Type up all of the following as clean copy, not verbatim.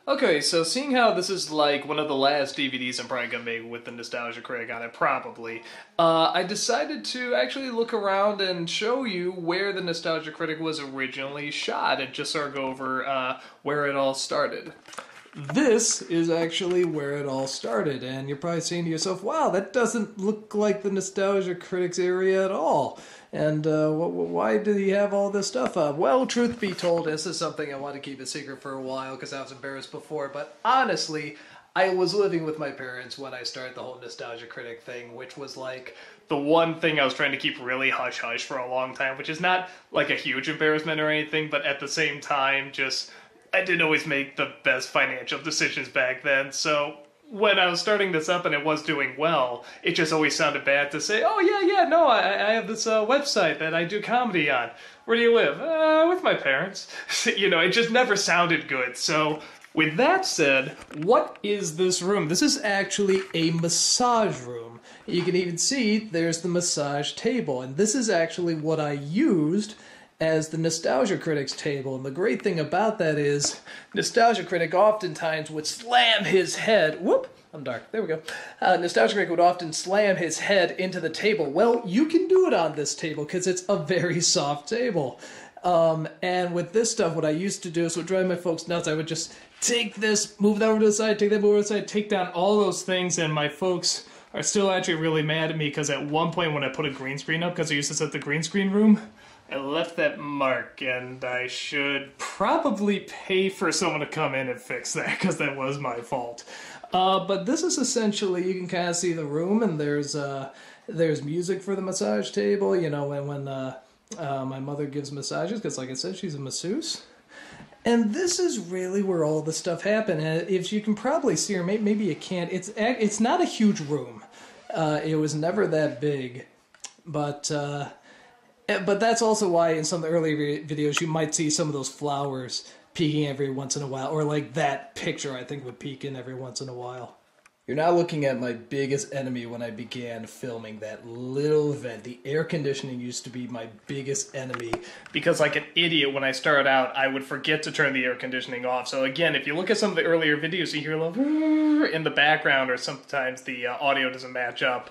Okay, so seeing how this is like one of the last DVDs I'm probably gonna make with the Nostalgia Critic on it, probably, I decided to actually look around and show you where the Nostalgia Critic was originally shot and just sort of go over where it all started. This is actually where it all started, and you're probably saying to yourself, wow, that doesn't look like the Nostalgia Critics area at all. And why did he have all this stuff up? Well, truth be told, this is something I want to keep a secret for a while because I was embarrassed before, but honestly, I was living with my parents when I started the whole Nostalgia Critic thing, which was like the one thing I was trying to keep really hush-hush for a long time, which is not like a huge embarrassment or anything, but at the same time, just I didn't always make the best financial decisions back then, so when I was starting this up and it was doing well, it just always sounded bad to say, oh yeah, no, I have this website that I do comedy on. Where do you live? With my parents. You know, it just never sounded good. So with that said, what is this room? This is actually a massage room. You can even see there's the massage table, and this is actually what I used as the Nostalgia Critic's table. And the great thing about that is Nostalgia Critic oftentimes would slam his head, whoop, I'm dark, there we go. Nostalgia Critic would often slam his head into the table. Well, you can do it on this table because it's a very soft table. And with this stuff, what I used to do, so it would drive my folks nuts, I would just take this, move that over to the side, take that over to the side, take down all those things, and my folks are still actually really mad at me because at one point when I put a green screen up, because I used to set the green screen room, I left that mark, and I should probably pay for someone to come in and fix that, because that was my fault. But this is essentially, you can kind of see the room, and there's music for the massage table, you know, when my mother gives massages, because like I said, she's a masseuse. And this is really where all the stuff happened. And if you can probably see, or maybe you can't, it's not a huge room. It was never that big, but that's also why in some of the earlier videos you might see some of those flowers peeking every once in a while, or like that picture I think would peek in every once in a while. You're now looking at my biggest enemy when I began filming that little vent. The air conditioning used to be my biggest enemy because like an idiot when I started out I would forget to turn the air conditioning off. So again, if you look at some of the earlier videos you hear a little in the background, or sometimes the audio doesn't match up.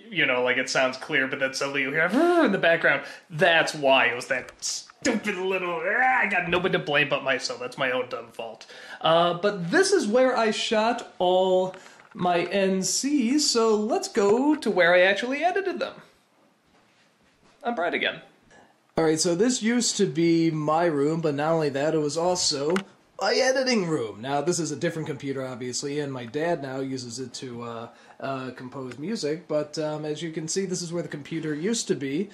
You know, like it sounds clear, but then suddenly you hear in the background. That's why it was that stupid little, I got nobody to blame but myself. That's my own dumb fault. But this is where I shot all my NCs, so let's go to where I actually edited them. I'm bright again. Alright, so this used to be my room, but not only that, it was also my editing room. Now, this is a different computer, obviously, and my dad now uses it to compose music, but as you can see, this is where the computer used to be,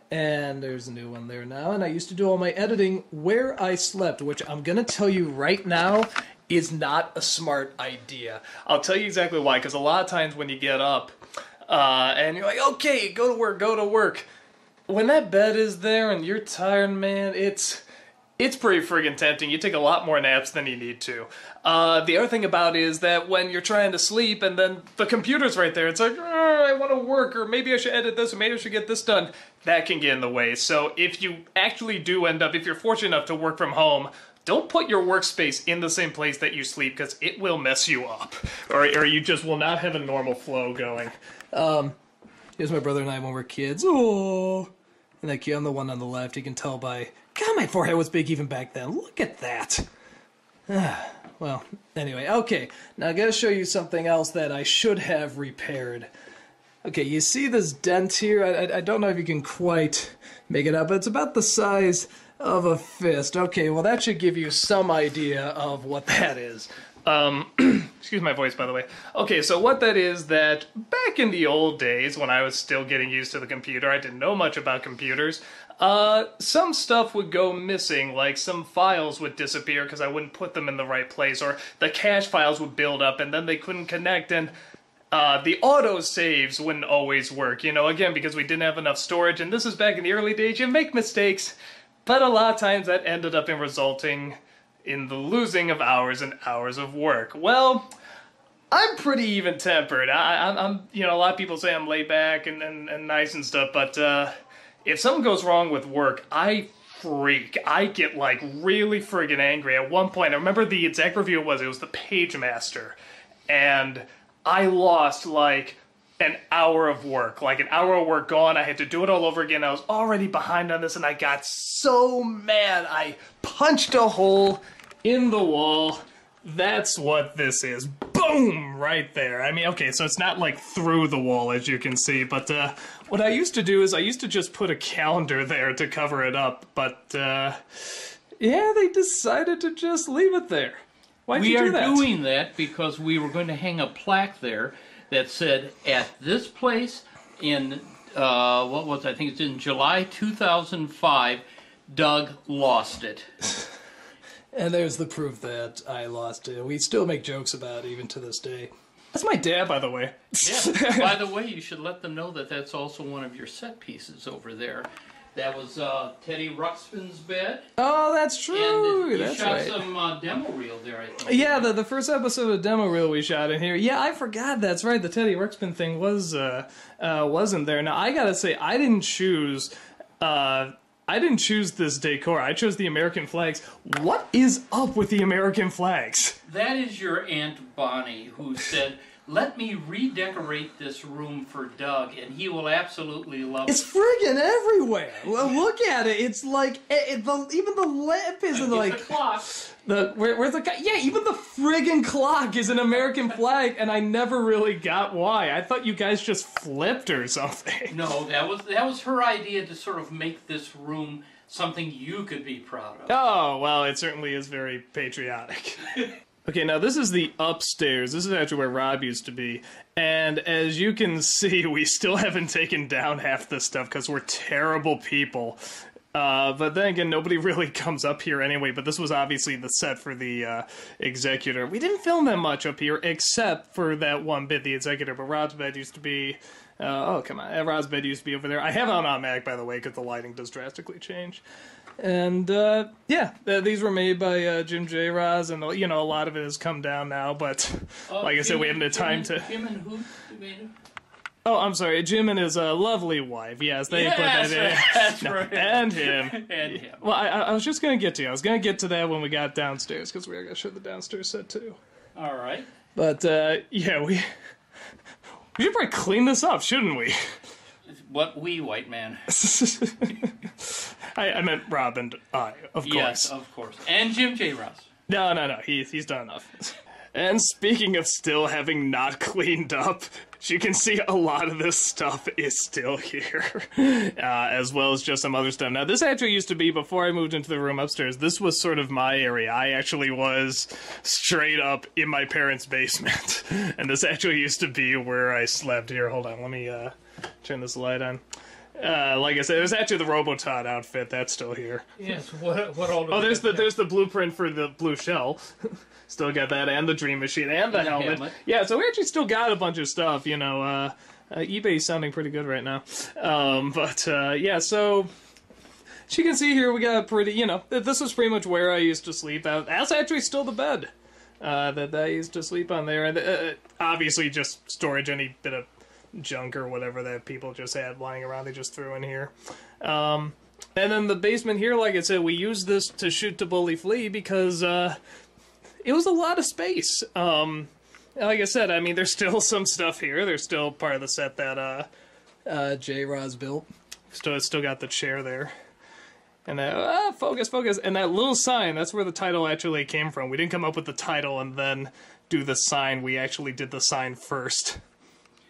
and there's a new one there now, and I used to do all my editing where I slept, which I'm going to tell you right now is not a smart idea. I'll tell you exactly why, because a lot of times when you get up, and you're like, okay, go to work, when that bed is there and you're tired, man, it's pretty friggin' tempting. You take a lot more naps than you need to. The other thing about it is that when you're trying to sleep and then the computer's right there, it's like, I want to work, or maybe I should edit this, or maybe I should get this done. That can get in the way. So if you actually do end up, if you're fortunate enough to work from home, don't put your workspace in the same place that you sleep, because it will mess you up. Or you just will not have a normal flow going. Here's my brother and I when we're kids. Oh, and that kid, I'm the one on the left. You can tell by, God, my forehead was big even back then. Look at that. Well, anyway, okay. Now I gotta show you something else that I should have repaired. Okay, you see this dent here? I don't know if you can quite make it out, but it's about the size of a fist. Okay, well that should give you some idea of what that is. Excuse my voice, by the way. Okay, so what that is, that back in the old days when I was still getting used to the computer, I didn't know much about computers, some stuff would go missing, like some files would disappear because I wouldn't put them in the right place, or the cache files would build up and then they couldn't connect, and the auto-saves wouldn't always work, you know, again, because we didn't have enough storage, and this is back in the early days, you make mistakes, but a lot of times that ended up in resulting in the losing of hours and hours of work. Well, I'm pretty even-tempered. I'm, you know, a lot of people say I'm laid back and nice and stuff, but if something goes wrong with work, I freak. I get like really friggin' angry. At one point, I remember the exact review it was the Page Master, and I lost like an hour of work. Like an hour of work gone. I had to do it all over again. I was already behind on this, and I got so mad. I punched a hole in the wall. That's what this is. Boom! Right there. I mean, okay, so it's not like through the wall, as you can see, but what I used to do is I used to just put a calendar there to cover it up, but yeah, they decided to just leave it there. Why'd you do that? We are doing that because we were going to hang a plaque there that said, at this place in, I think it's in July 2005, Doug lost it. And there's the proof that I lost it. We still make jokes about it even to this day. That's my dad, by the way. Yeah. By the way, you should let them know that that's also one of your set pieces over there. That was Teddy Ruxpin's bed. Oh, that's true. And that's shot right. some demo reel there, I think. Yeah, the first episode of Demo Reel we shot in here. Yeah, I forgot. That's right. The Teddy Ruxpin thing wasn't there. Now, I gotta say, I didn't choose this decor. I chose the American flags. What is up with the American flags? That is your Aunt Bonnie, who said, let me redecorate this room for Doug, and he will absolutely love it. It's friggin' everywhere. Well, look at it. It's like, even the lamp is like... the clock. Where's the... Yeah, even the friggin' clock is an American flag, and I never really got why. I thought you guys just flipped or something. No, that was her idea to sort of make this room something you could be proud of. Oh, well, it certainly is very patriotic. Okay, now this is the upstairs. This is actually where Rob used to be. And as you can see, we still haven't taken down half this stuff because we're terrible people. But then again, nobody really comes up here anyway, but this was obviously the set for the Executor. We didn't film that much up here, except for that one bit, the Executor, but Rob's bed used to be... oh, come on. Rob's bed used to be over there. I have it on automatic, by the way, because the lighting does drastically change. And, yeah, these were made by Jim J. Roz, and, you know, a lot of it has come down now, but like I said, we haven't had time to... Jim and who made it? Oh, I'm sorry, Jim and his lovely wife. Yes, they put that in. That's right. And him. And him. Well, I was just going to get to you. I was going to get to that when we got downstairs, because we were going to show the downstairs set, too. All right. But, yeah, we should probably clean this up, shouldn't we? What we, white man? I meant Rob and I, of course. Yes, of course. And Jim J. Ross. No. He's done enough. And speaking of still having not cleaned up, as you can see, a lot of this stuff is still here, as well as just some other stuff. Now, this actually used to be, before I moved into the room upstairs, this was sort of my area. I actually was straight up in my parents' basement, and this actually used to be where I slept. Here, hold on, let me turn this light on. Like I said, there's actually the Robotot outfit. That's still here. Yes, what all... Oh, there's the blueprint for the blue shell. Still got that, and the Dream Machine, and the helmet. Yeah, so we actually still got a bunch of stuff, you know. eBay's sounding pretty good right now. Yeah, so... As you can see here, we got a pretty, you know, this was pretty much where I used to sleep. That's actually still the bed that I used to sleep on there. And obviously just storage, any bit of junk or whatever that people just had lying around, they just threw in here. And then the basement here, like I said, we used this to shoot to Bully Flea because it was a lot of space. Like I said, I mean, there's still some stuff here. There's still part of the set that J. Roz built. Still got the chair there. And that, focus. And that little sign, that's where the title actually came from. We didn't come up with the title and then do the sign. We actually did the sign first.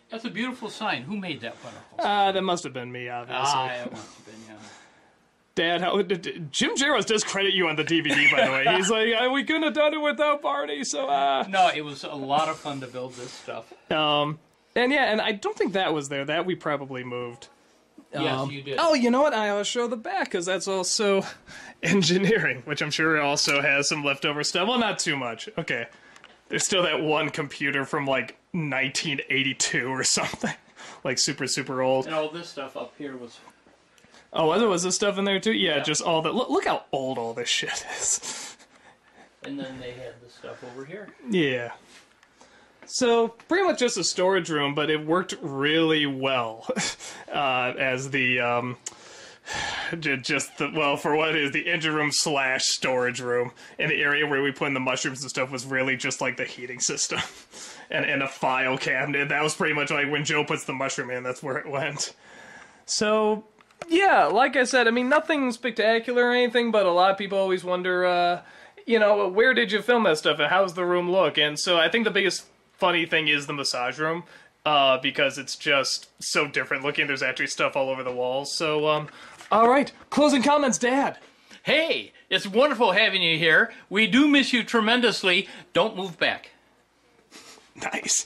That's a beautiful sign. Who made that wonderful sign? That must have been me, obviously. It must have been, yeah. Dad, Jim Jaros does credit you on the DVD, by the way. He's like, we couldn't have done it without Barney, so, No, it was a lot of fun to build this stuff. And yeah, and I don't think that was there. That we probably moved. Yes, you did. Oh, you know what? I'll show the back, because that's also engineering, which I'm sure also has some leftover stuff. Well, not too much. Okay. There's still that one computer from, like, 1982 or something. Like, super, super old. And all this stuff up here was... Oh, was this stuff in there, too? Yeah, just all that... Look how old all this shit is. And then they had the stuff over here. Yeah. So, pretty much just a storage room, but it worked really well as the, just the, well, for what it is, the engine room / storage room. And the area where we put in the mushrooms and stuff was really just like the heating system. and a file cabinet. That was pretty much like when Joe puts the mushroom in, that's where it went. So, yeah, like I said, I mean, nothing spectacular or anything, but a lot of people always wonder, you know, where did you film that stuff and how's the room look? And so I think the biggest funny thing is the massage room, because it's just so different looking. There's actually stuff all over the walls. So, all right, closing comments, Dad. Hey, it's wonderful having you here. We do miss you tremendously. Don't move back. Nice.